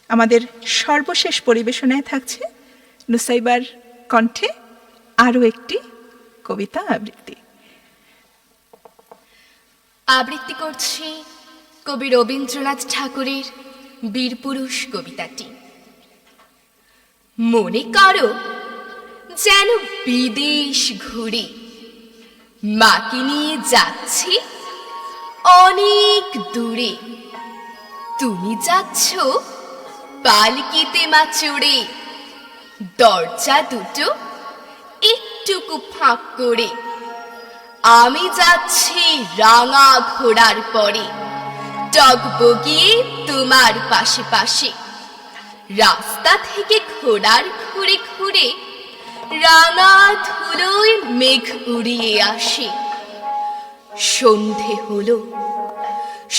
আমাদের সর্বশেষ পরিবেশনায় থাকছে নুসাইবার কণ্ঠে আরও একটি কবিতা আবৃত্তি। আবৃত্তি করছি কবি রবীন্দ্রনাথ ঠাকুরের বীরপুরুষ কবিতাটি। মনে করো যেন বিদেশ ঘুরে মাকে নিয়ে যাচ্ছি অনেক দূরে। তুমি যাচ্ছ পালকিতে মা চড়ে, দরজা দুটো একটুকু ফাঁক করে। আমি যাচ্ছি রাঙা ঘোড়ার পরে, টগবগিয়ে তোমার পাশে পাশে। রাস্তা থেকে ঘোড়ার ঘুরে ঘুরে রাঙা ধুলোয় মেঘ উড়িয়ে আসে। সন্ধে হলো,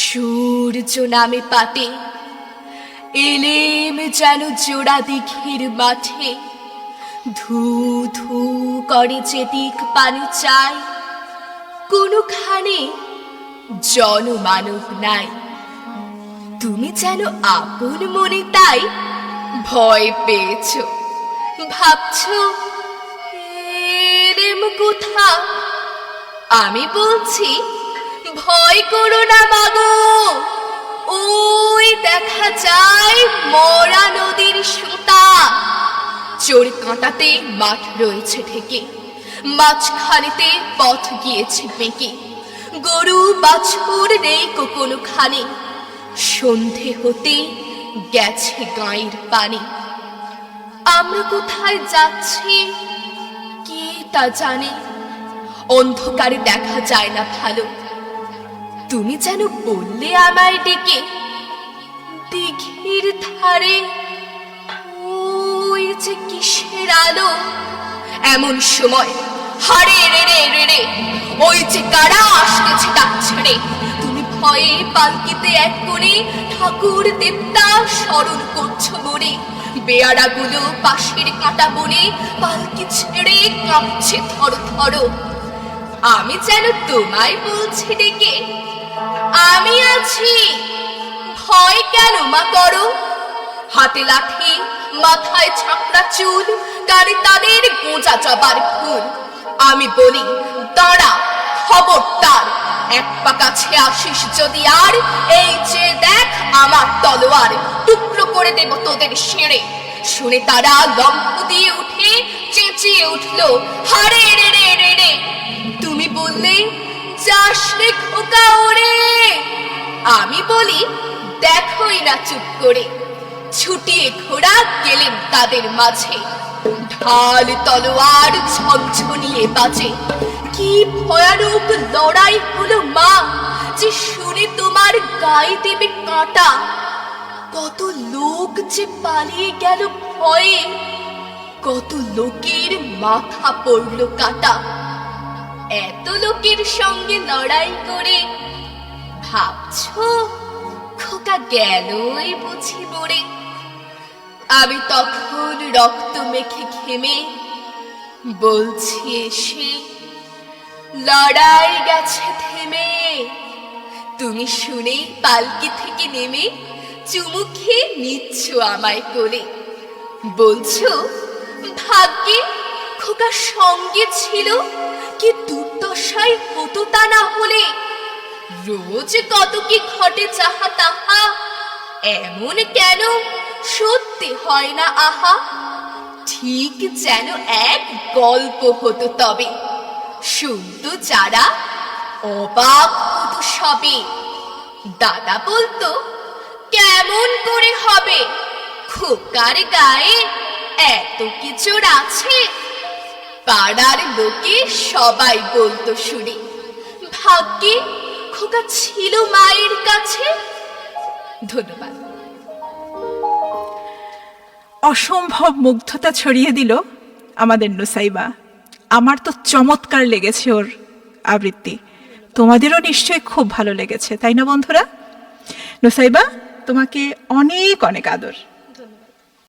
সূর্য নামে পাটে, এলেম যেন জোড়া দিঘির মাঠে। ধু ধু করে যেদিক পানি চাই, কোনোখানে জনমানব নাই। তুমি যেন আপন মনে তাই ভয় পেয়েছ, ভাবছ এলেম কোথা। আমি বলছি ভয় করো না মাগো, ওই দেখা যায় মরা নদীর সুতা। চোর কাঁটাতে মাঠ রয়েছে ঠেকে, মাঝখানেতে পথ গিয়েছে বেঁকে। গরু বাছুর নেই কোনোখানে, সন্ধে হতে গেছে গাঁয়ের পানে। আমরা কোথায় যাচ্ছি কে তা জানে, অন্ধকারে দেখা যায় না ভালো। তুমি যেন বললে আমায় ডেকে, দিঘির ধারে ওই যে কিসের আলো। এমন সময় হারে রে রে রে রে, ওই যে কারা আসতেছে ডাক ছেড়ে। তুমি ভয়ে পালকিতে এক কোণে ঠাকুর দেবতা স্মরণ করছো মনে। বেয়ারাগুলো পাশের কাঁটা বনে পালকি ছেড়ে কাঁপছে থর থর। আমি যেন তোমায় বলছি ডেকে, আমি আছি, ভয় কেন মা করো। হাতে লাঠি, মাথায় ছাপড়া চুল, কানে তাদের গোঁজা জবার ফুল। আমি বলি দাঁড়া, খবরদার, এক পা কাছে আসিস যদি আর। এই যে দেখ আমার তলোয়ার, টুকরো করে দেব তোদের শেড়ে। শুনে তারা লম্ফ দিয়ে উঠে চেঁচিয়ে উঠলো, হারে রে রে রে রে। তুমি বললে যাস রে খোকা ওরে। আমি বলি দেখোই না চুপ করে। ছুটিয়ে ঘোড়া গেলেন তাদের মাঝে, ঢাল তলোয়ার ঝনঝনিয়ে বাজে। কি ভয়ানক লড়াই হলো মা, যে শুনে তোমার গায়ে দেবে কাঁটা। কত লোক যে পালিয়ে গেল ভয়ে, কত লোকের মাথা পড়ল কাটা। এত লোকের সঙ্গে লড়াই করে ভাবছো খোকা গেলই বুঝি মরে। আমি তখন রক্ত মেখে ঘেমে বলছি এসে, লড়াই গেছে থেমে। তুমি শুনেই পালকি থেকে নেমে চুমু খেয়ে নিচ্ছ আমায় কোলে। বলছো ভাগ্যে খোকা সঙ্গে ছিল, কি দুর্দশাই হতো তা না হলে। রোজ কত কি ঘটে যাহা তাহা, এমন কেন সত্যি হয় না আহা। ঠিক যেন এক গল্প হতো তবে, শুনতো যারা অবাক হতো সবে। দাদা বলতো কেমন করে হবে, খোকার গায়ে এত কিছুর আছে। পাড়ার লোকে সবাই বলতো শুনে, ভাগ্যে খোকা ছিল মায়ের কাছে। ধন্যবাদ। অসম্ভব মুগ্ধতা ছড়িয়ে দিল আমাদের নুসাইবা। আমার তো চমৎকার লেগেছে ওর আবৃত্তি, তোমাদেরও নিশ্চয়ই খুব ভালো লেগেছে, তাই না বন্ধুরা? নুসাইবা, তোমাকে অনেক অনেক আদর।